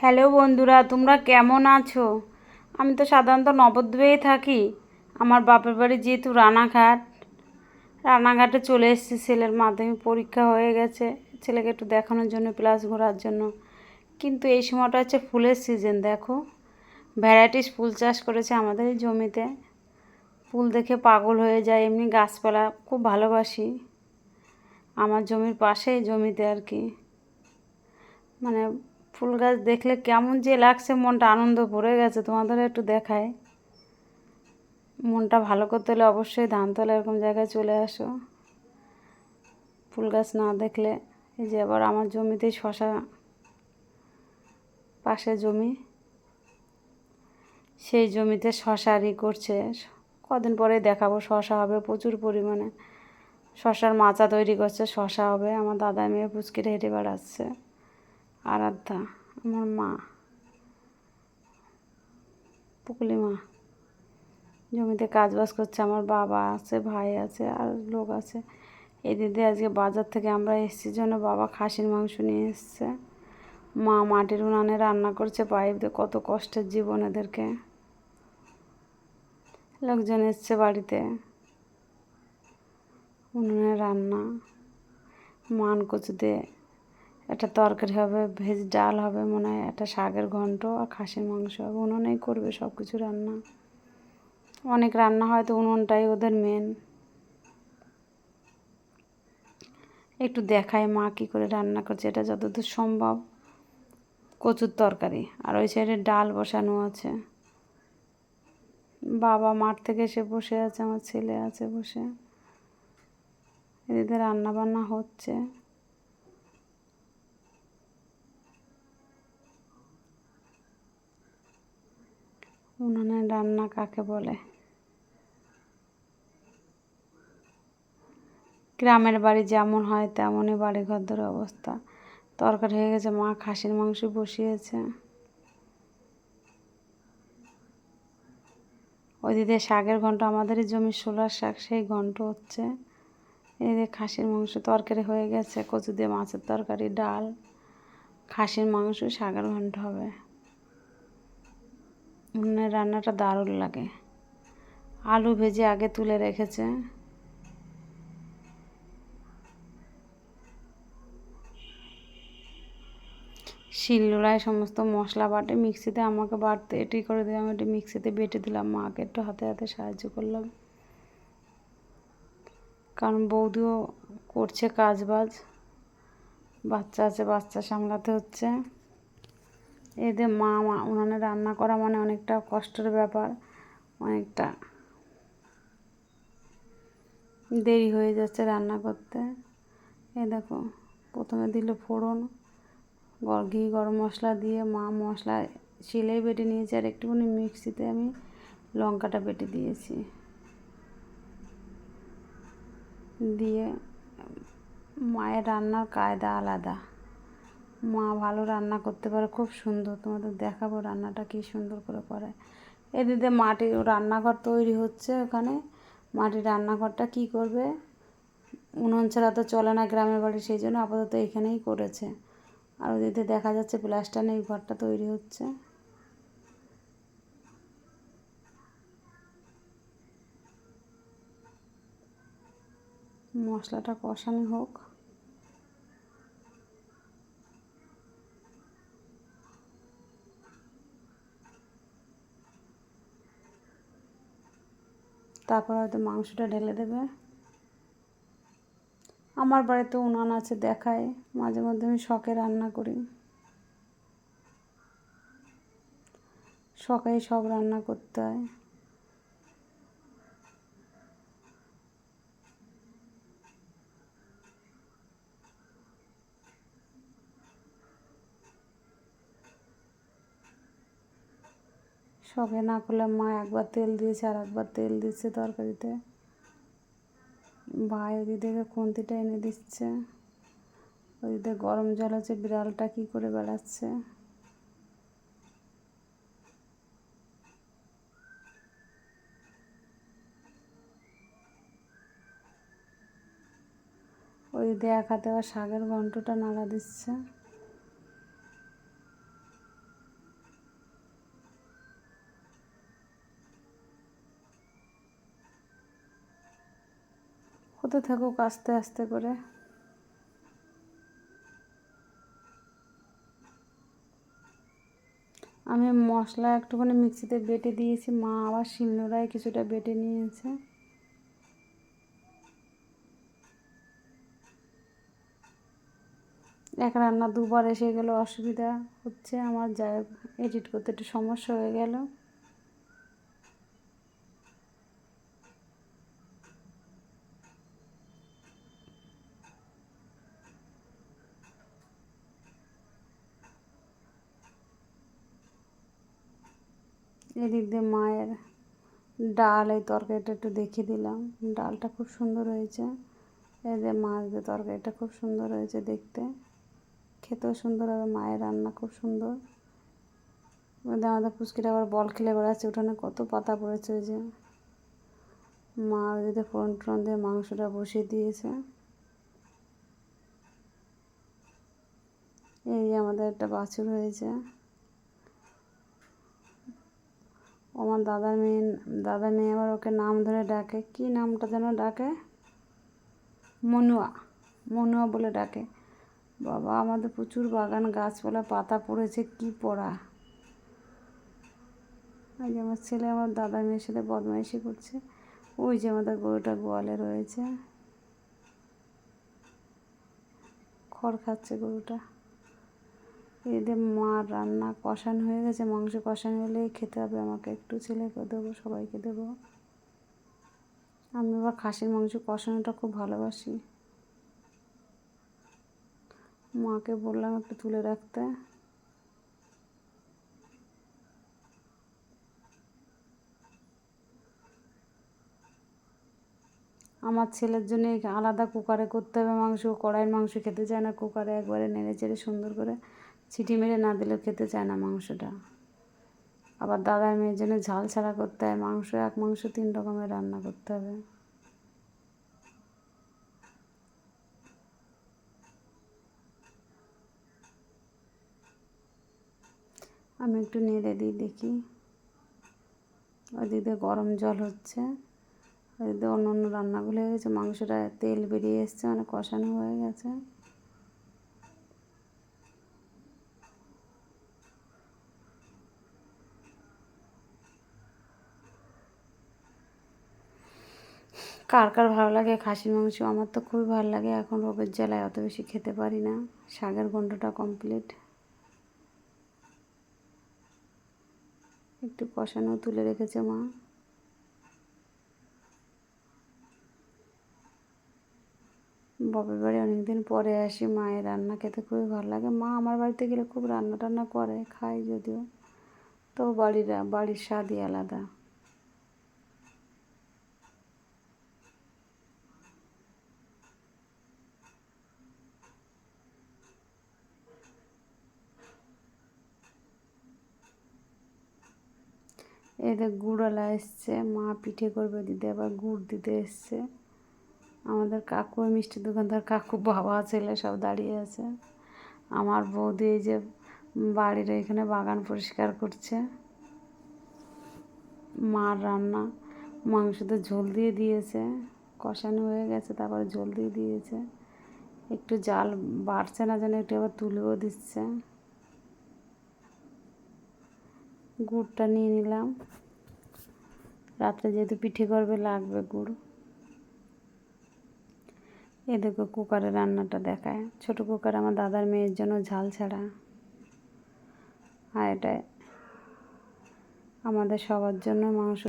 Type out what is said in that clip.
Hello বন্ধুরা, তোমরা কেমন আছো? আমি তো সাধারণত নবদ্বীপেই থাকি। আমার বাপের বাড়ি যেহেতু রানাঘাটে চলে এসেছি। ছেলের মাধ্যমিক পরীক্ষা হয়ে গেছে, ছেলেকে একটু দেখানোর জন্য, প্লাস ঘোরার জন্য। কিন্তু এই সময়টা হচ্ছে ফুলের সিজন। দেখো, ভ্যারাইটিস ফুল চাষ করেছে আমাদের এই জমিতে। ফুল দেখে পাগল হয়ে যায়। এমনি গাছপালা খুব ভালোবাসি। আমার জমির পাশেই জমিতে আর কি, মানে ফুল গাছ দেখলে কেমন যে লাগছে, মনটা আনন্দ ভরে গেছে। তোমাদের একটু দেখায়। মনটা ভালো করতে হলে অবশ্যই ধানতলা এরকম জায়গায় চলে আসো। ফুল গাছ না দেখলে। এই যে আবার আমার জমিতে শশা, পাশে জমি, সেই জমিতে শশারই করছে। কদিন পরে দেখাবো। শশা হবে প্রচুর পরিমাণে। শশার মাচা তৈরি করছে, শশা হবে। আমার দাদা মেয়ে পুচকিটা হেঁটে বেড়াচ্ছে। আরাধ্যা আমার মা, পুকুলি মা জমিতে কাজবাজ করছে। আমার বাবা আছে, ভাই আছে, আর লোক আছে। এই দিদি আজকে বাজার থেকে আমরা এসেছি জন্য বাবা খাসির মাংস নিয়ে এসছে। মা মাটির উনানে রান্না করছে পাইপ দিয়ে। কত কষ্টের জীবন এদেরকে। লোকজন এসছে বাড়িতে, উনুনে রান্না। মান কচু দিয়ে একটা তরকারি হবে, ভেজ ডাল হবে মনে হয়, একটা শাকের ঘন্ট, আর খাসির মাংস হবে। উনুনেই করবে সব কিছু রান্না। অনেক রান্না হয় তো উনুনটাই ওদের মেন। একটু দেখায় মা কী করে রান্না করছে, এটা যতদূর সম্ভব। কচুর তরকারি, আর ওই সাইডে ডাল বসানো আছে। বাবা মাঠ থেকে এসে বসে আছে, আমার ছেলে আছে বসে। এদিকে রান্না বান্না হচ্ছে। উনুনে রান্না কাকে বলে? গ্রামের বাড়ি যেমন হয় তেমনই বাড়ি ঘরদের অবস্থা। তরকারি হয়ে গেছে, মা খাসির মাংস বসিয়েছে। ওই দিকে শাকের ঘন্ট, আমাদেরই জমির শোলার শাক, সেই ঘন্ট হচ্ছে। এই যে খাসির মাংস তরকারি হয়ে গেছে, কচু দিয়ে মাছের তরকারি, ডাল, খাসির মাংস, শাকের ঘন্ট হবে। উনুনের রান্নাটা দারুণ লাগে। আলু ভেজে আগে তুলে রেখেছে। শিলনোড়ায় সমস্ত মশলা বাটে, মিক্সিতে আমাকে বাটতে এটি করে দিলাম, আমি এটি মিক্সিতে বেটে দিলাম। মাকে একটু হাতে হাতে সাহায্য করলাম, কারণ বৌদিও করছে কাজ বাজ। বাচ্চা আছে, বাচ্চা সামলাতে হচ্ছে। এদের মা উনানে রান্না করা মানে অনেকটা কষ্টের ব্যাপার, অনেকটা দেরি হয়ে যাচ্ছে রান্না করতে। এ দেখো, প্রথমে দিল ফোড়ন, ঘি গরম মশলা দিয়ে মা মশলা শিলেই বেটে নিয়েছে, আর একটুখানি মিক্সিতে আমি লঙ্কাটা বেটে দিয়েছি। দিয়ে মায়ের রান্নার কায়দা আলাদা। মা ভালো রান্না করতে পারে, খুব সুন্দর। তোমাদের দেখাবো রান্নাটা কী সুন্দর করে করে। এদিকে মাটির রান্নাঘর তৈরি হচ্ছে ওখানে। মাটির রান্নাঘরটা কী করবে, উনুন ছাড়া তো চলে না গ্রামের বাড়ি, সেই জন্য আপাতত এখানেই করেছে। আর ওদিকে দেখা যাচ্ছে প্লাস্টার নেই, ঘরটা তৈরি হচ্ছে। মশলাটা কষানো হোক। তারপর হয়তো মাংসটা ঢেলে দেবে। আমার বাড়িতে উনান আছে, দেখায় মাঝে মধ্যে আমি শখে রান্না করি। শখেই সব রান্না করতে হয়। শখে না করলে মা একবার তেল দিয়েছে আর একবার তেল দিচ্ছে তরকারিতে। ভাই ওদিক থেকে খুন্তিটা এনে দিচ্ছে। ওদিকে গরম জল হচ্ছে, বিড়ালটা কী করে বেড়াচ্ছে। ওই এক হাতে আবার শাকের ঘন্টটা নাড়া দিচ্ছে। হতে থাকুক আস্তে আস্তে করে। আমি মশলা একটুখানি মিক্সিতে বেটে দিয়েছি, মা আবার শিলনোড়ায় কিছুটা বেটে নিয়েছে। এক রান্না দুবার এসে গেল, অসুবিধা হচ্ছে আমার, যাই এডিট করতে একটু সমস্যা হয়ে গেল। এদিক দিয়ে মায়ের ডাল, এই তরকারিটা একটু দেখিয়ে দিলাম, ডালটা খুব সুন্দর হয়েছে। এই যে মাছ দিয়ে তরকারিটা খুব সুন্দর হয়েছে দেখতে, খেতেও সুন্দর হবে, মায়ের রান্না খুব সুন্দর। আমাদের পুচকিটা আবার বল খেলে বেড়াচ্ছে, উঠানে কত পাতা পড়েছে। ওই যে মা ওইদিকে ফোড়ন টোড়ন দিয়ে মাংসটা বসিয়ে দিয়েছে। এই যে আমাদের একটা বাছুর হয়েছে, আমার দাদার মেয়ে আবার ওকে নাম ধরে ডাকে, কি নামটা যেন ডাকে, মনুয়া, মনুয়া বলে ডাকে। বাবা, আমাদের প্রচুর বাগান, গাছপালা, পাতা পড়েছে, কি পড়া। এই যে আমার ছেলে আমার দাদার মেয়ের সাথে বদমাইশি করছে। ওই যে আমাদের গরুটা গোয়ালে রয়েছে, খড় খাচ্ছে গরুটা। এদের মার রান্না কষানো হয়ে গেছে, মাংস কষানো হলেই খেতে হবে আমাকে, একটু ছেলেকে দেবো, সবাইকে দেবো। আমি আবার খাসির মাংস কষানোটা খুব ভালোবাসি। মাকে বললাম একটু তুলে রাখতে। আমার ছেলের জন্য আলাদা কুকারে করতে হবে মাংস, কড়াইয়ের মাংস খেতে চায় না, কুকারে একবারে নেড়ে চেড়ে সুন্দর করে সিটি মেরে না দিলেও খেতে চায় না মাংসটা। আবার দাদার মেয়ের জন্য ঝাল ছাড়া করতে হয় মাংস, এক মাংস 3 রকমের রান্না করতে হবে। আমি একটু নেড়ে দিই দেখি। ওদিকে গরম জল হচ্ছে, ওদিকে অন্য অন্য রান্নাগুলো হয়ে গেছে, মাংসটা তেল বেরিয়ে এসছে, মানে কষানো হয়ে গেছে। কার কার ভালো লাগে খাসির মাংস, আমার তো খুবই ভালো লাগে। এখন রোগের জ্বালায় অত বেশি খেতে পারি না। শাকের ঘন্টটা কমপ্লিট, একটু কষানো তুলে রেখেছে মা। বাপের বাড়ি অনেকদিন পরে আসি, মায়ের রান্না খেতে খুবই ভালো লাগে। মা আমার বাড়িতে গেলে খুব রান্না টান্না করে, খাই যদিও, তো বাড়ির স্বাদই আলাদা। এদের গুড়ওয়ালা এসছে, মা পিঠে করবে, দিতে আবার গুড় দিতে এসছে। আমাদের কাকু, মিষ্টি দোকানদার কাকু, বাবা ছেলে সব দাঁড়িয়ে আছে। আমার বৌদি এই যে বাড়ির এখানে বাগান পরিষ্কার করছে। মার রান্না, মাংসতে ঝোল দিয়ে দিয়েছে, কষানো হয়ে গেছে, তারপরে ঝোল দিয়ে দিয়েছে। একটু জাল বাড়ছে না যেন, একটু আবার তুলেও দিচ্ছে। গুড়টা নিয়ে নিলাম, রাত্রে যেহেতু পিঠে করবে লাগবে গুড়। এদিকে কুকারে রান্নাটা দেখায়, ছোটো কুকার, আমার দাদার মেয়ের জন্য ঝাল ছাড়া, আর এটা আমাদের সবার জন্য মাংস।